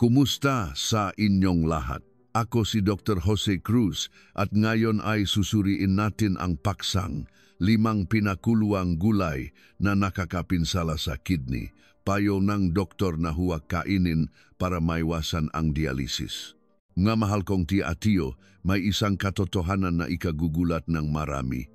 Kumusta sa inyong lahat? Ako si Dr. Jose Cruz at ngayon ay susuriin natin ang paksang 5 pinakuluang gulay na nakakapinsala sa kidney. Payo ng doktor na huwag kainin para maiwasan ang dialysis. Mga mahal kong tia-tiyo, may isang katotohanan na ikagugulat ng marami.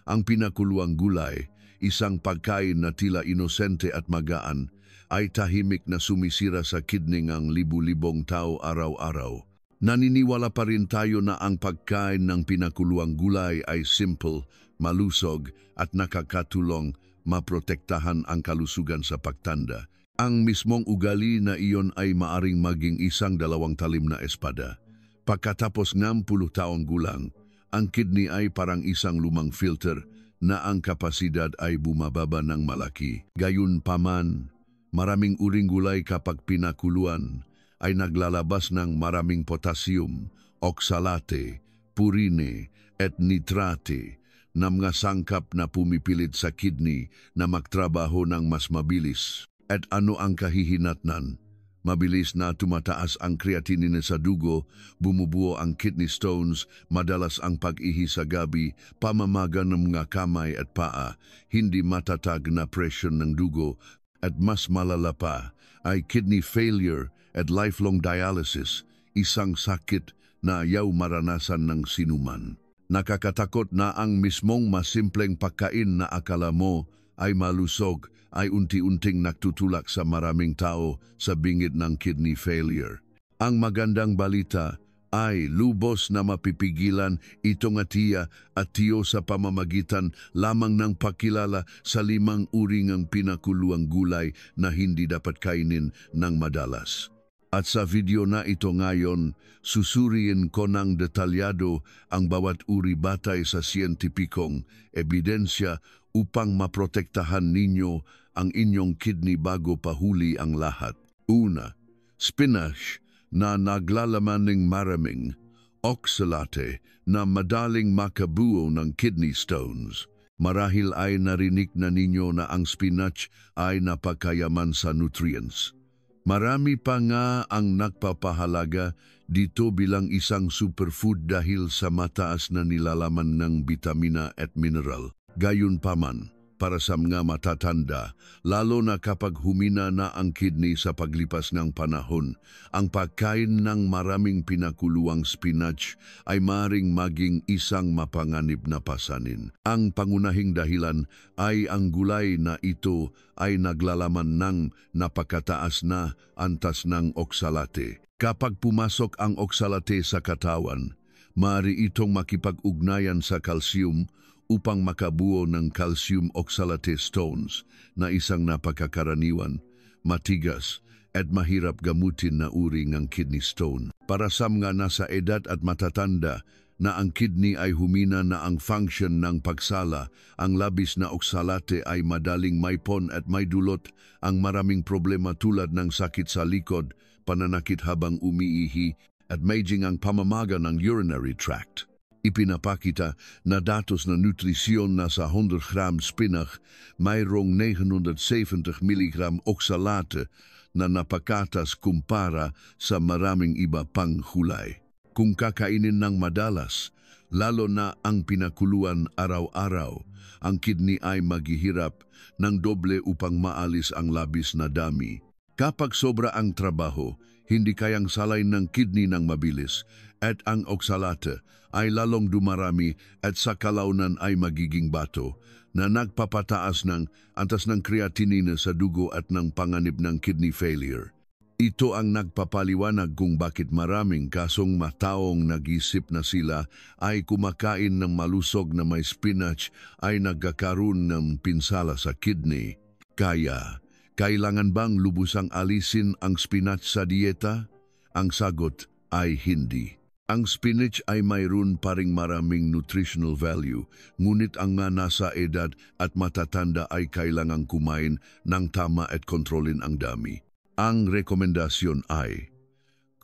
Ang pinakuluang gulay, isang pagkain na tila inosente at magaan, ay tahimik na sumisira sa kidney ng libu-libong tao araw-araw. Naniniwala pa rin tayo na ang pagkain ng pinakuluang gulay ay simple, malusog at nakakatulong maprotektahan ang kalusugan sa pagtanda. Ang mismong ugali na iyon ay maaring maging isang 2 talim na espada. Pagkatapos ng 10 taong gulang, ang kidney ay parang isang lumang filter na ang kapasidad ay bumababa ng malaki. Gayunpaman, maraming uring gulay kapag pinakuluan ay naglalabas ng maraming potassium, oxalate, purine at nitrate na mga sangkap na pumipilit sa kidney na magtrabaho ng mas mabilis. At ano ang kahihinatnan? Mabilis na tumataas ang creatinine sa dugo, bumubuo ang kidney stones, madalas ang pag-ihi sa gabi, pamamaga ng mga kamay at paa, hindi matatag na presyon ng dugo, at mas malala pa ay kidney failure at lifelong dialysis, isang sakit na ayaw maranasan ng sinuman. Nakakatakot na ang mismong masimpleng pagkain na akala mo ay malusog ay unti-unting nagtutulak sa maraming tao sa bingit ng kidney failure. Ang magandang balita ay lubos na mapipigilan ito nga tiya at tiyo sa pamamagitan lamang ng pakilala sa 5 uri ng pinakuluang gulay na hindi dapat kainin ng madalas. At sa video na ito ngayon, susuriin ko ng detalyado ang bawat uri batay sa siyentipikong ebidensya upang maprotektahan ninyo ang inyong kidney bago pahuli ang lahat. Una, spinach na naglalaman ng maraming oxalate na madaling makabuo ng kidney stones. Marahil ay narinig na ninyo na ang spinach ay napakayaman sa nutrients. Marami pa nga ang nagpapahalaga dito bilang isang superfood dahil sa mataas na nilalaman ng bitamina at mineral. Gayunpaman, para sa mga matatanda, lalo na kapag humina na ang kidney sa paglipas ng panahon, ang pagkain ng maraming pinakuluang spinach ay maaaring maging isang mapanganib na pasanin. Ang pangunahing dahilan ay ang gulay na ito ay naglalaman ng napakataas na antas ng oxalate. Kapag pumasok ang oxalate sa katawan, maaari itong makipag-ugnayan sa calcium upang makabuo ng calcium oxalate stones na isang napakakaraniwan, matigas at mahirap gamutin na uri ng kidney stone. Para sa mga nasa edad at matatanda na ang kidney ay humina na ang function ng pagsala, ang labis na oxalate ay madaling maipon at may dulot ang maraming problema tulad ng sakit sa likod, pananakit habang umiihi at maging ang pamamaga ng urinary tract. Ipinapakita na datos na nutrisyon na sa 100 gram spinach mayroong 970 mg oxalate na napakatas kumpara sa maraming iba pang gulay. Kung kakainin ng madalas, lalo na ang pinakuluan araw-araw, ang kidney ay maghihirap ng doble upang maalis ang labis na dami. Kapag sobra ang trabaho, hindi kayang salain ng kidney ng mabilis at ang oxalate ay lalong dumarami at sa kalaunan ay magiging bato na nagpapataas ng antas ng creatinine sa dugo at ng panganib ng kidney failure. Ito ang nagpapaliwanag kung bakit maraming kasong mataong nag-isip na sila ay kumakain ng malusog na may spinach ay nagkakaroon ng pinsala sa kidney. Kaya, kailangan bang lubusang alisin ang spinach sa dieta? Ang sagot ay hindi. Ang spinach ay mayroon pa ring maraming nutritional value, ngunit ang nga nasa edad at matatanda ay kailangang kumain ng tama at kontrolin ang dami. Ang rekomendasyon ay,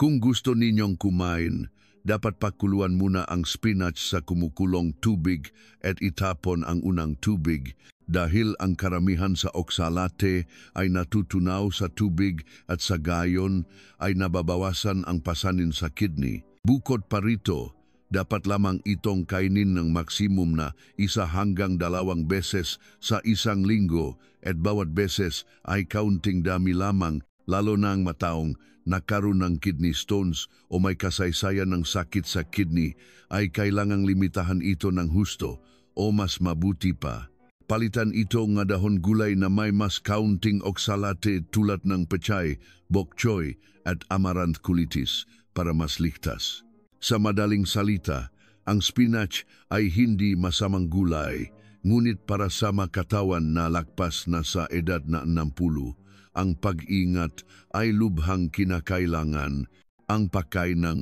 kung gusto ninyong kumain, dapat pakuluan muna ang spinach sa kumukulong tubig at itapon ang unang tubig dahil ang karamihan sa oksalate ay natutunaw sa tubig at sa gayon ay nababawasan ang pasanin sa kidney. Bukod pa rito, dapat lamang itong kainin ng maksimum na 1 hanggang 2 beses sa isang linggo at bawat beses ay kaunting dami lamang, lalo na ang mataong nagkaroon ng kidney stones o may kasaysayan ng sakit sa kidney ay kailangang limitahan ito ng husto o mas mabuti pa. Palitan ito ng dahon gulay na may mas kaunting oksalate tulad ng pechay, bok choy at amaranth culitis para mas ligtas. Sa madaling salita, ang spinach ay hindi masamang gulay, ngunit para sa katawan na lagpas na sa edad na 60, ang pag-ingat ay lubhang kinakailangan. Ang pagkain ng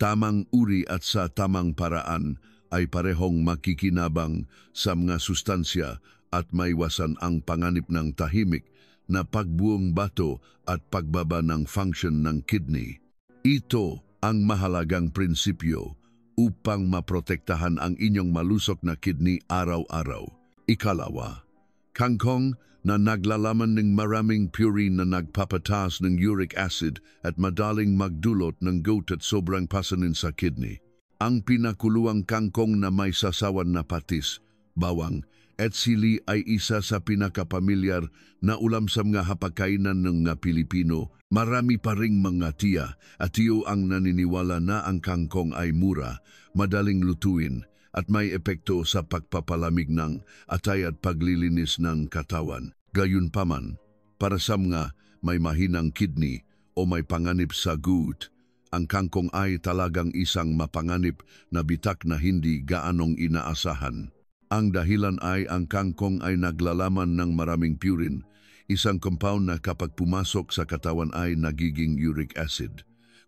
tamang uri at sa tamang paraan ay parehong makikinabang sa mga sustansya at maiwasan ang panganib ng tahimik na pagbuong bato at pagbaba ng function ng kidney. Ito ang mahalagang prinsipyo upang maprotektahan ang inyong malusok na kidney araw-araw. Ikalawa, kangkong na naglalaman ng maraming purine na nagpapataas ng uric acid at madaling magdulot ng gout at sobrang pasanin sa kidney. Ang pinakuluang kangkong na may sasawan na patis, bawang, at sili ay isa sa pinakapamilyar na ulam sa mga hapagkainan ng mga Pilipino. Marami pa ring mga tiya at tiyo ang naniniwala na ang kangkong ay mura, madaling lutuin, at may epekto sa pagpapalamig ng atay at paglilinis ng katawan. Gayunpaman, para sa mga may mahinang kidney o may panganib sa gout, ang kangkong ay talagang isang mapanganib na bitak na hindi gaanong inaasahan. Ang dahilan ay ang kangkong ay naglalaman ng maraming purine, isang compound na kapag pumasok sa katawan ay nagiging uric acid.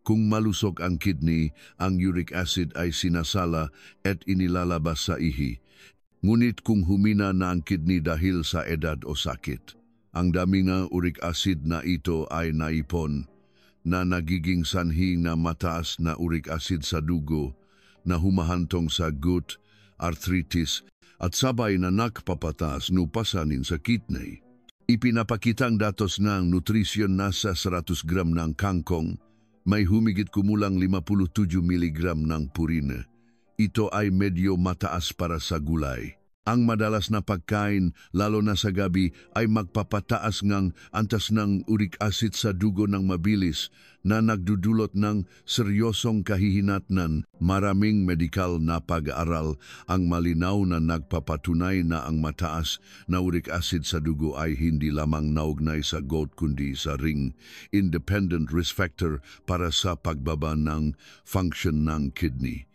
Kung malusog ang kidney, ang uric acid ay sinasala at inilalabas sa ihi. Ngunit kung humina na ang kidney dahil sa edad o sakit, ang dami ng uric acid na ito ay naipon, na nagiging sanhi na mataas na uric acid sa dugo, na humahantong sa gout, arthritis, at sabay na nakpapataas ng pasanin sa kidney. Ipinapakitang datos ng nutrisyon na sa 100 gram ng kangkong, may humigit kumulang 57 mg ng purine. Ito ay medyo mataas para sa gulay. Ang madalas na pagkain, lalo na sa gabi, ay magpapataas ng antas ng uric acid sa dugo ng mabilis na nagdudulot ng seryosong kahihinatnan. Maraming medikal na pag-aaral ang malinaw na nagpapatunay na ang mataas na uric acid sa dugo ay hindi lamang naugnay sa gout kundi sa ring independent risk factor para sa pagbaba ng function ng kidney.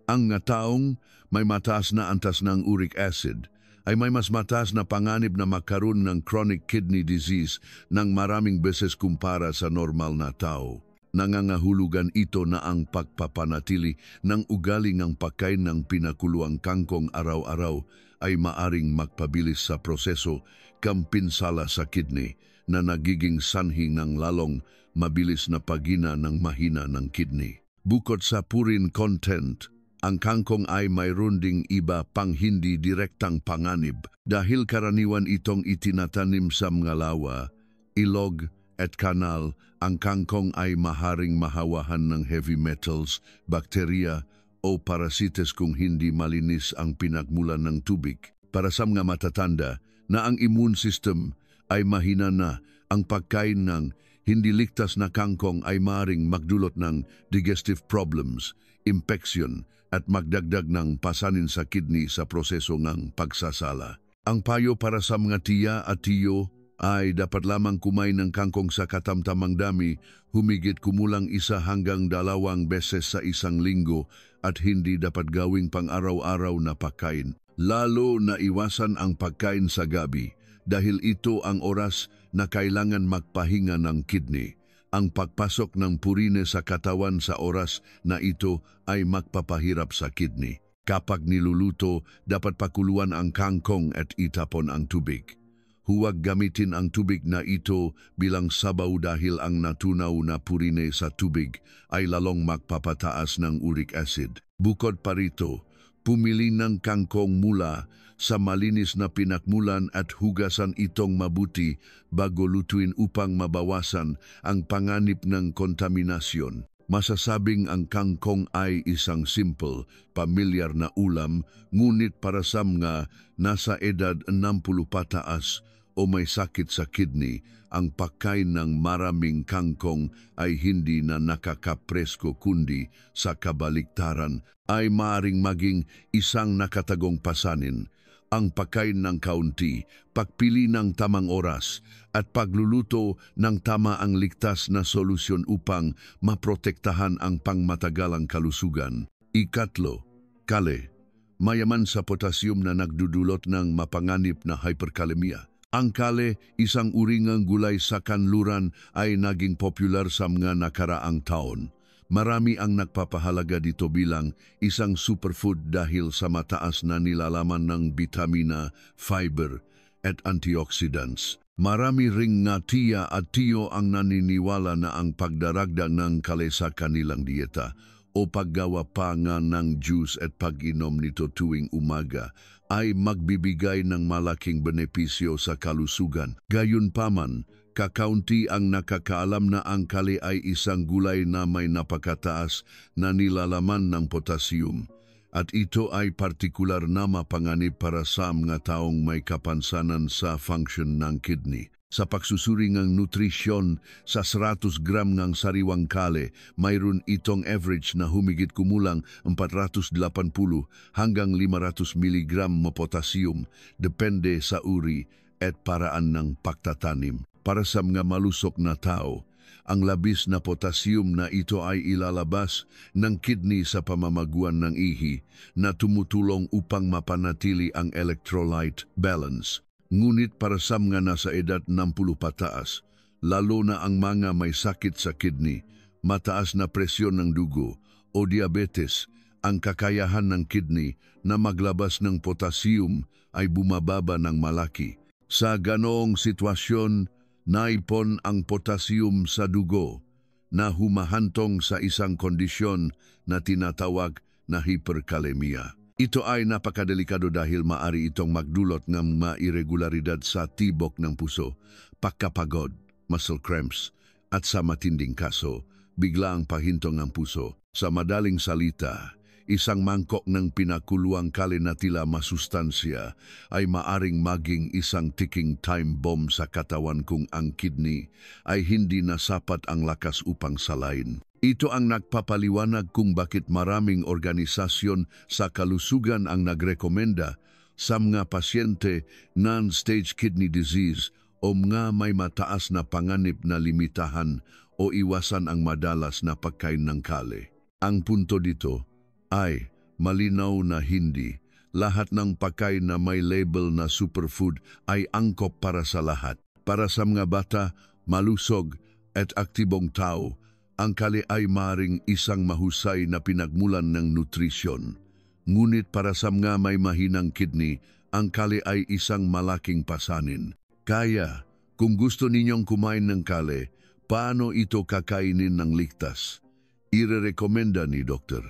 Ang taong may mataas na antas ng uric acid ay may mas mataas na panganib na magkaroon ng chronic kidney disease ng maraming beses kumpara sa normal na tao. Nangangahulugan ito na ang pagpapanatili ng ugali ng pagkain ng pinakuluang kangkong araw-araw ay maaring magpabilis sa proseso kampinsala sa kidney na nagiging sanhi ng lalong mabilis na paghina ng mahina ng kidney. Bukod sa purine content, ang kangkong ay mayroon ding iba pang hindi direktang panganib dahil karaniwan itong itinatanim sa mga lawa, ilog at kanal. Ang kangkong ay maharing mahawahan ng heavy metals, bakterya o parasites kung hindi malinis ang pinagmulan ng tubig. Para sa mga matatanda na ang immune system ay mahina na, ang pagkain ng hindi ligtas na kangkong ay maaaring magdulot ng digestive problems, infection, at magdagdag ng pasanin sa kidney sa proseso ng pagsasala. Ang payo para sa mga tiya at tiyo ay dapat lamang kumain ng kangkong sa katamtamang dami, humigit kumulang 1 hanggang 2 beses sa isang linggo at hindi dapat gawing pang-araw-araw na pagkain. Lalo na iwasan ang pagkain sa gabi dahil ito ang oras na kailangan magpahinga ng kidney. Ang pagpasok ng purine sa katawan sa oras na ito ay magpapahirap sa kidney. Kapag niluluto, dapat pakuluan ang kangkong at itapon ang tubig. Huwag gamitin ang tubig na ito bilang sabaw dahil ang natunaw na purine sa tubig ay lalong magpapataas ng uric acid. Bukod pa rito, Pumili ng kangkong mula sa malinis na pinakmulan at hugasan itong mabuti bago lutuin upang mabawasan ang panganib ng kontaminasyon. Masasabing ang kangkong ay isang simple, pamilyar na ulam, ngunit para sa mga nasa edad 60 pataas o may sakit sa kidney, ang pagkain ng maraming kangkong ay hindi na nakakapresko kundi sa kabaliktaran ay maaring maging isang nakatagong pasanin. Ang pagkain ng kaunti, pagpili ng tamang oras, at pagluluto ng tama ang ligtas na solusyon upang maprotektahan ang pangmatagalang kalusugan. Ikatlo, kale. Mayaman sa potassium na nagdudulot ng mapanganib na hyperkalemia. Ang kale, isang uringang gulay sa kanluran, ay naging popular sa mga nakaraang taon. Marami ang nagpapahalaga dito bilang isang superfood dahil sa mataas na nilalaman ng bitamina, fiber, at antioxidants. Marami ring nga tiya at tiyo ang naniniwala na ang pagdaragdag ng kale sa kanilang dieta o paggawa pa nga ng juice at pag-inom nito tuwing umaga ay magbibigay ng malaking benepisyo sa kalusugan. Gayunpaman, kakaunti ang nakakaalam na ang kale ay isang gulay na may napakataas na nilalaman ng potassium at ito ay partikular na mapanganib para sa mga taong may kapansanan sa function ng kidney. Sa pagsusuri ng nutrisyon sa 100 gram ng sariwang kale, mayroon itong average na humigit kumulang 480 hanggang 500 miligram mo potassium, depende sa uri at paraan ng pagtatanim. Para sa mga malusog na tao, ang labis na potassium na ito ay ilalabas ng kidney sa pamamaguan ng ihi na tumutulong upang mapanatili ang electrolyte balance. Ngunit para sa mga nasa edad 60 pataas, lalo na ang mga may sakit sa kidney, mataas na presyon ng dugo o diabetes, ang kakayahan ng kidney na maglabas ng potassium ay bumababa ng malaki. Sa ganoong sitwasyon, naipon ang potassium sa dugo na humahantong sa isang kondisyon na tinatawag na hyperkalemia. Ito ay napakadelikado dahil maari itong magdulot ng mairregularidad sa tibok ng puso, pagkapagod, muscle cramps, at sa matinding kaso, biglaang pahintong ng puso. Sa madaling salita, isang mangkok ng pinakuluang kale na tila masustansya ay maaring maging isang ticking time bomb sa katawan kung ang kidney ay hindi na sapat ang lakas upang salain. Ito ang nagpapaliwanag kung bakit maraming organisasyon sa kalusugan ang nagrekomenda sa mga pasyente non-stage kidney disease o mga may mataas na panganib na limitahan o iwasan ang madalas na pagkain ng kale. Ang punto dito ay malinaw na hindi lahat ng pagkain na may label na superfood ay angkop para sa lahat. Para sa mga bata, malusog at aktibong tao, ang kale ay maring isang mahusay na pinagmulan ng nutrisyon. Ngunit para sa mga may mahinang kidney, ang kale ay isang malaking pasanin. Kaya, kung gusto ninyong kumain ng kale, paano ito kakainin ng ligtas? Irerekomenda ni Dr.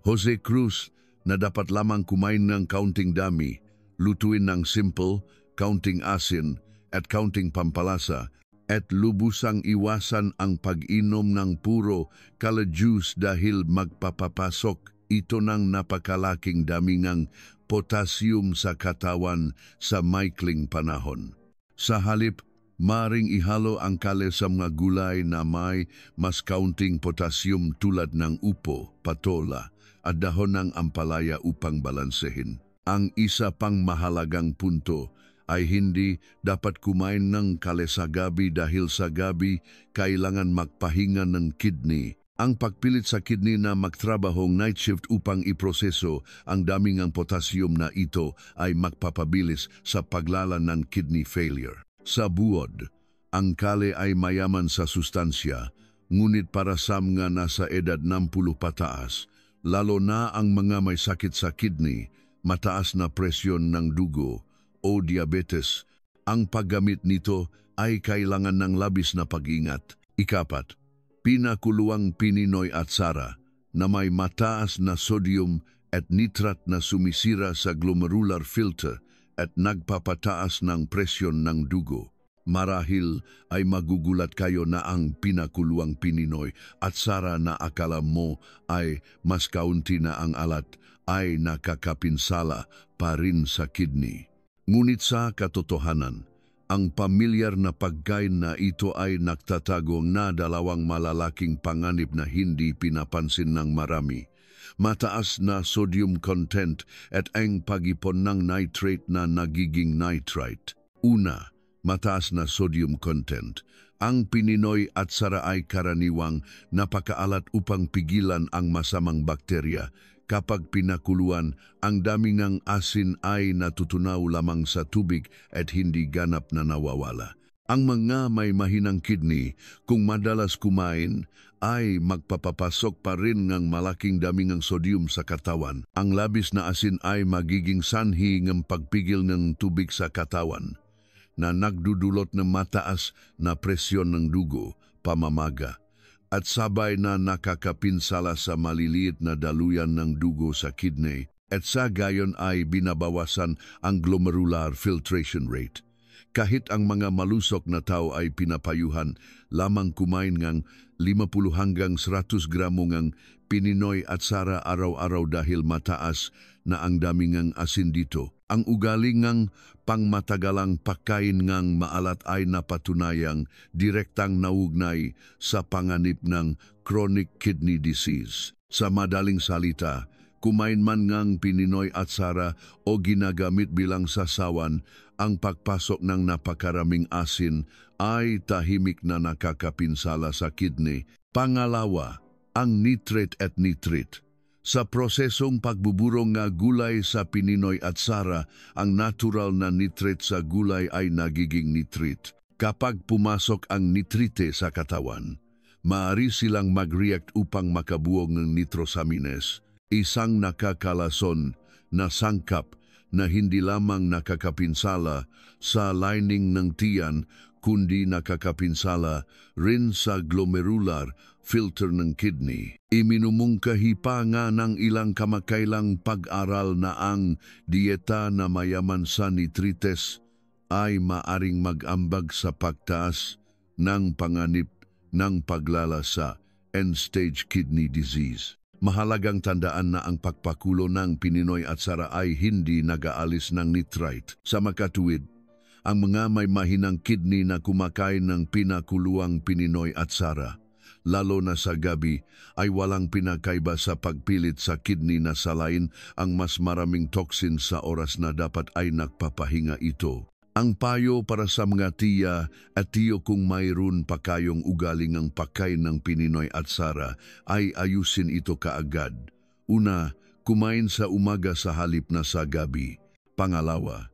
Jose Cruz na dapat lamang kumain ng kaunting dami, lutuin ng simple, kaunting asin at kaunting pampalasa, at lubusang iwasan ang pag-inom ng puro kale juice dahil magpapapasok ito ng napakalaking dami ng potassium sa katawan sa maikling panahon. Sa halip, maring ihalo ang kale sa mga gulay na may mas kaunting potassium tulad ng upo, patola, at dahon ng ampalaya upang balansehin. Ang isa pang mahalagang punto ay hindi dapat kumain ng kale sa gabi dahil sa gabi kailangan magpahinga ng kidney. Ang pagpilit sa kidney na magtrabahong night shift upang iproseso ang daming ang potassium na ito ay magpapabilis sa paglala ng kidney failure. Sa buod, ang kale ay mayaman sa sustansya, ngunit para sa mga nasa edad 60 pataas, lalo na ang mga may sakit sa kidney, mataas na presyon ng dugo, o diabetes, ang paggamit nito ay kailangan ng labis na pag-ingat. Ikapat, pinakuluang Pininoy atsara na may mataas na sodium at nitrat na sumisira sa glomerular filter at nagpapataas ng presyon ng dugo. Marahil ay magugulat kayo na ang pinakuluang Pininoy at Sara na akala mo ay mas kaunti na ang alat ay nakakapinsala pa rin sa kidney. Ngunit sa katotohanan, ang pamilyar na pagkain na ito ay nagtatago na dalawang malalaking panganib na hindi pinapansin ng marami. Mataas na sodium content at ang pag-ipon ng nitrate na nagiging nitrite. Una, mataas na sodium content. Ang Pininoy at Sara ay karaniwang napakaalat upang pigilan ang masamang bakterya. Kapag pinakuluan, ang daming asin ay natutunaw lamang sa tubig at hindi ganap na nawawala. Ang mga may mahinang kidney, kung madalas kumain, ay magpapapasok pa rin ng malaking daming sodium sa katawan. Ang labis na asin ay magiging sanhi ng pagpigil ng tubig sa katawan na nagdudulot ng mataas na presyon ng dugo, pamamaga, at sabay na nakakapinsala sa maliliit na daluyan ng dugo sa kidney at sa gayon ay binabawasan ang glomerular filtration rate. Kahit ang mga malusok na tao ay pinapayuhan lamang kumain ng 50 hanggang 100 gramo ng Pininoy at Sara araw-araw dahil mataas na ang daming asin dito. Ang ugali ng pangmatagalang pagkain ng maalat ay napatunayang direktang naugnay sa panganib ng chronic kidney disease. Sa madaling salita, kumain man ng Pininoy at Sara o ginagamit bilang sasawan, ang pagpasok ng napakaraming asin ay tahimik na nakakapinsala sa kidney. Pangalawa, ang nitrate at nitrite. Sa prosesong pagbuburong ng gulay sa Pininoy at Sara, ang natural na nitrate sa gulay ay nagiging nitrite. Kapag pumasok ang nitrite sa katawan, maaari silang mag-react upang makabuo ng nitrosamines, isang nakakalason na sangkap na hindi lamang nakakapinsala sa lining ng tiyan, kundi nakakapinsala rin sa glomerular filter ng kidney. Iminumungkahi pa nga ng ilang kamakailang pag-aral na ang dieta na mayaman sa nitrites ay maaring mag-ambag sa pagtaas ng panganib ng paglalasa end-stage kidney disease. Mahalagang tandaan na ang pagpakulo ng Pininoy at Sara ay hindi nag-aalis ng nitrite. Sa makatuwid, ang mga may mahinang kidney na kumakain ng pinakuluang Pininoy at Sara, lalo na sa gabi, ay walang pinakaiba sa pagpilit sa kidney na salain ang mas maraming toxin sa oras na dapat ay nagpapahinga ito. Ang payo para sa mga tiya at tiyo kung mayroon pa kayong ugaling ang pagkain ng Pininoy at Sara ay ayusin ito kaagad. Una, kumain sa umaga sa halip na sa gabi. Pangalawa,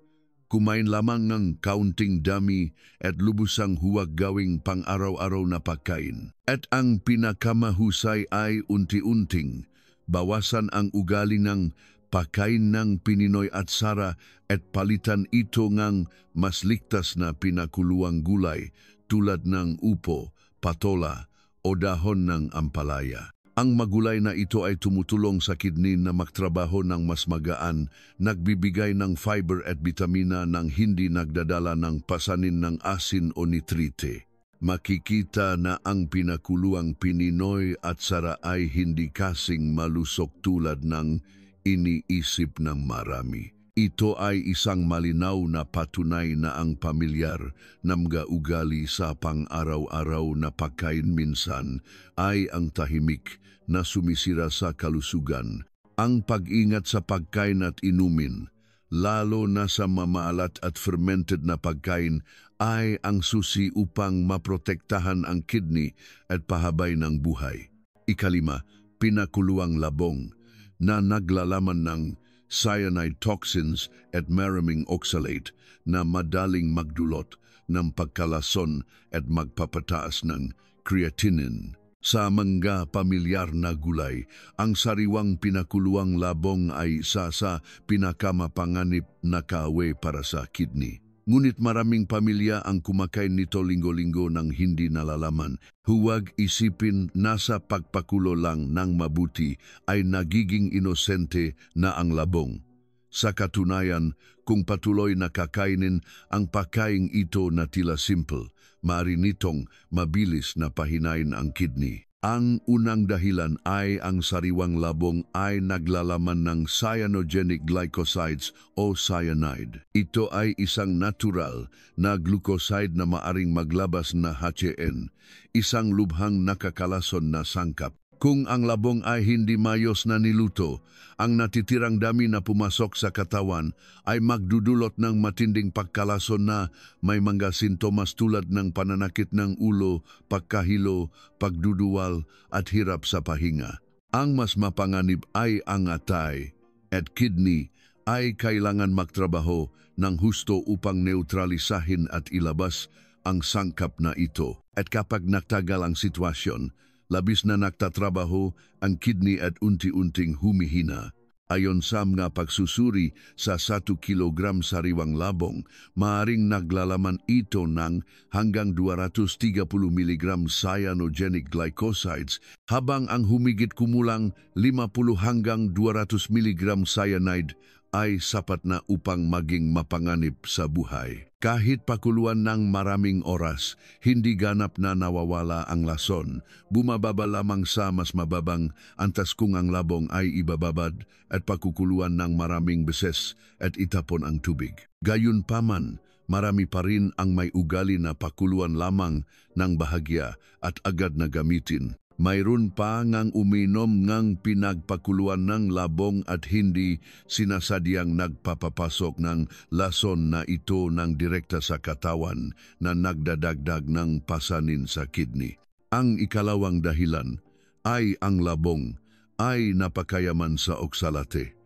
kumain lamang ng kaunting dami at lubusang huwag gawing pang-araw-araw na pagkain. At ang pinakamahusay ay unti-unting bawasan ang ugali ng pagkain ng Pininoy at Sara at palitan ito ng mas ligtas na pinakuluang gulay tulad ng upo, patola o dahon ng ampalaya. Ang magulay na ito ay tumutulong sa kidney na magtrabaho ng mas magaan, nagbibigay ng fiber at bitamina nang hindi nagdadala ng pasanin ng asin o nitrite. Makikita na ang pinakuluang Pininoy at Sara ay hindi kasing malusok tulad ng iniisip ng marami. Ito ay isang malinaw na patunay na ang pamilyar na mga ugali sa pang-araw-araw na pagkain minsan ay ang tahimik na sumisira sa kalusugan. Ang pag-ingat sa pagkain at inumin, lalo na sa mamaalat at fermented na pagkain, ay ang susi upang maprotektahan ang kidney at pahabay ng buhay. Ikalima, pinakuluang labong na naglalaman ng cyanide toxins at maraming oxalate na madaling magdulot ng pagkalason at magpapataas ng creatinine. Sa mga pamilyar na gulay, ang sariwang pinakuluang labong ay isa sa pinakamapanganib na kaaway para sa kidney. Ngunit maraming pamilya ang kumakain nito linggo-linggo ng hindi nalalaman. Huwag isipin nasa pagpakulo lang ng mabuti ay nagiging inosente na ang labong. Sa katunayan, kung patuloy na kakainin ang pagkain ito na tila simple, maaari nitong mabilis na pahinain ang kidney. Ang unang dahilan ay ang sariwang labong ay naglalaman ng cyanogenic glycosides o cyanide. Ito ay isang natural na glucoside na maaring maglabas na HCN, isang lubhang nakakalason na sangkap. Kung ang labong ay hindi mayos na niluto, ang natitirang dami na pumasok sa katawan ay magdudulot ng matinding pagkalason na may mga sintomas tulad ng pananakit ng ulo, pagkahilo, pagduduwal at hirap sa pahinga. Ang mas mapanganib ay ang atay at kidney ay kailangan magtrabaho ng husto upang neutralisahin at ilabas ang sangkap na ito. At kapag nagtagal ang sitwasyon, labis na nagtatrabaho ang kidney at unti-unting humihina. Ayon sa mga pagsusuri sa 1 kilogram sariwang labong, maaring naglalaman ito ng hanggang 230 mg cyanogenic glycosides, habang ang humigit kumulang 50 hanggang 200 mg cyanide ay sapat na upang maging mapanganib sa buhay. Kahit pakuluan ng maraming oras, hindi ganap na nawawala ang lason. Bumababa lamang sa mas mababang antas kung ang labong ay ibababad at pakukuluan ng maraming beses at itapon ang tubig. Gayunpaman, marami pa rin ang may ugali na pakuluan lamang ng bahagya at agad na gamitin. Mayroon pa ngang uminom ngang pinagpakuluan ng labong at hindi sinasadyang nagpapapasok ng lason na ito ng direkta sa katawan na nagdadagdag ng pasanin sa kidney. Ang ikalawang dahilan ay ang labong ay napakayaman sa oksalate.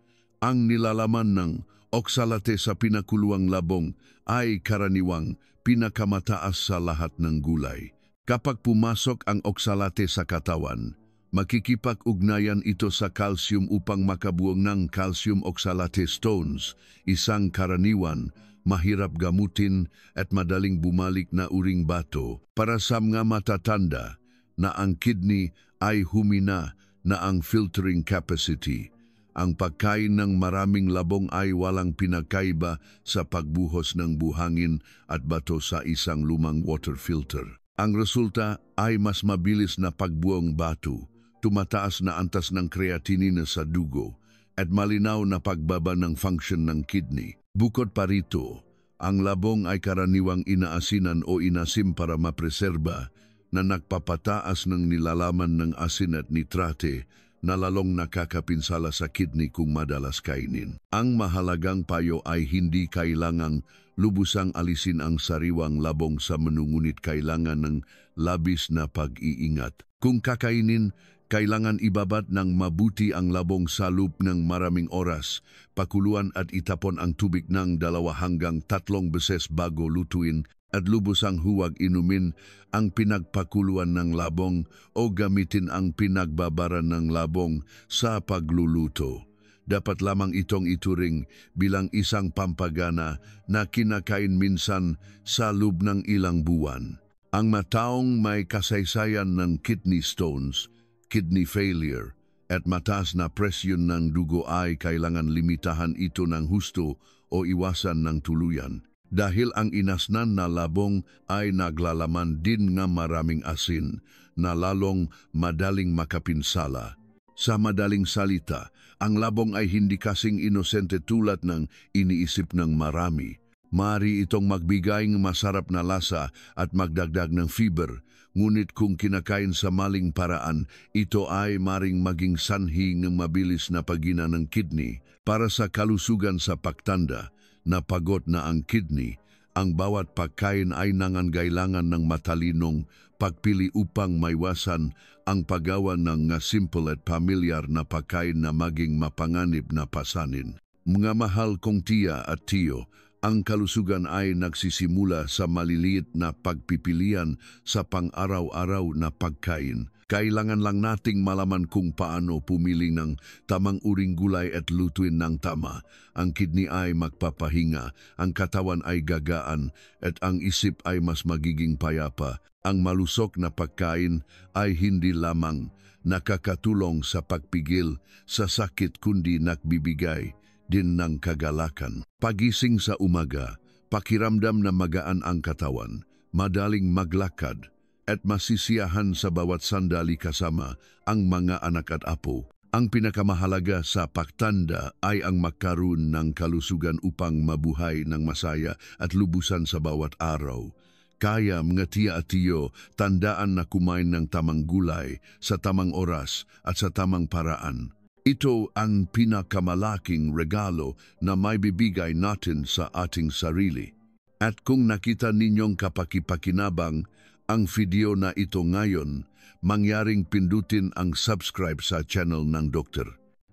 Ang nilalaman ng oksalate sa pinakuluang labong ay karaniwang pinakamataas sa lahat ng gulay. Kapag pumasok ang oksalate sa katawan, makikipag-ugnayan ito sa calcium upang makabuong ng calcium oxalate stones, isang karaniwan, mahirap gamutin at madaling bumalik na uring bato. Para sa mga matatanda na ang kidney ay humina na ang filtering capacity, ang pagkain ng maraming labong ay walang pinakaiba sa pagbuhos ng buhangin at bato sa isang lumang water filter. Ang resulta ay mas mabilis na pagbuong bato, tumataas na antas ng creatinine sa dugo, at malinaw na pagbaba ng function ng kidney. Bukod pa rito, ang labong ay karaniwang inaasinan o inasim para mapreserba na nagpapataas ng nilalaman ng asin at nitrate na lalong nakakapinsala sa kidney kung madalas kainin. Ang mahalagang payo ay hindi kailangang lubusang alisin ang sariwang labong sa menu, ngunit kailangan ng labis na pag-iingat. Kung kakainin, kailangan ibabad ng mabuti ang labong sa loob ng maraming oras, pakuluan at itapon ang tubig ng 2 hanggang 3 beses bago lutuin, at lubusang huwag inumin ang pinagpakuluan ng labong o gamitin ang pinagbabaran ng labong sa pagluluto. Dapat lamang itong ituring bilang isang pampagana na kinakain minsan sa loob ng ilang buwan. Ang mataong may kasaysayan ng kidney stones, kidney failure, at mataas na presyon ng dugo ay kailangan limitahan ito ng husto o iwasan ng tuluyan. Dahil ang inasnan na labong ay naglalaman din ng maraming asin na lalong madaling makapinsala. Sa madaling salita, ang labong ay hindi kasing inosente tulad ng iniisip ng marami. Maaari itong magbigay ng masarap na lasa at magdagdag ng fiber, ngunit kung kinakain sa maling paraan, ito ay maring maging sanhi ng mabilis na paghina ng kidney. Para sa kalusugan sa pagtanda na pagod na ang kidney, ang bawat pagkain ay nangangailangan ng matalinong pagpili upang maiwasan ang paggawa ng simple at pamilyar na pagkain na maging mapanganib na pasanin. Mga mahal kong tiya at tiyo, ang kalusugan ay nagsisimula sa maliliit na pagpipilian sa pang-araw-araw na pagkain. Kailangan lang nating malaman kung paano pumili ng tamang uring gulay at lutuin ng tama. Ang kidney ay magpapahinga, ang katawan ay gagaan, at ang isip ay mas magiging payapa. Ang malusok na pagkain ay hindi lamang nakakatulong sa pagpigil sa sakit kundi nagbibigay din ng kagalakan. Pagising sa umaga, pakiramdam na magaan ang katawan, madaling maglakad, at masisiyahan sa bawat sandali kasama ang mga anak at apo. Ang pinakamahalaga sa pagtanda ay ang magkaroon ng kalusugan upang mabuhay ng masaya at lubusan sa bawat araw. Kaya mga tiya at tiyo, tandaan na kumain ng tamang gulay sa tamang oras at sa tamang paraan. Ito ang pinakamalaking regalo na may bibigay natin sa ating sarili. At kung nakita ninyong kapakipakinabang ang video na ito ngayon, mangyaring pindutin ang subscribe sa channel ng Dr.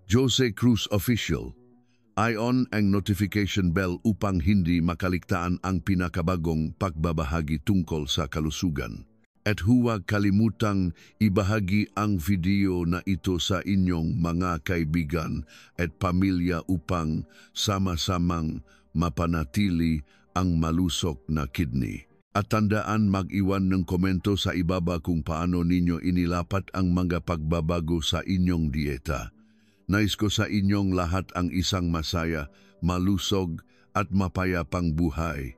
Jose Cruz Official. I-on ang notification bell upang hindi makaligtaan ang pinakabagong pagbabahagi tungkol sa kalusugan. At huwag kalimutang ibahagi ang video na ito sa inyong mga kaibigan at pamilya upang sama-samang mapanatili ang malusok na kidney. At tandaan mag-iwan ng komento sa ibaba kung paano ninyo inilapat ang mga pagbabago sa inyong dieta. Nais ko sa inyong lahat ang isang masaya, malusog at mapayapang buhay.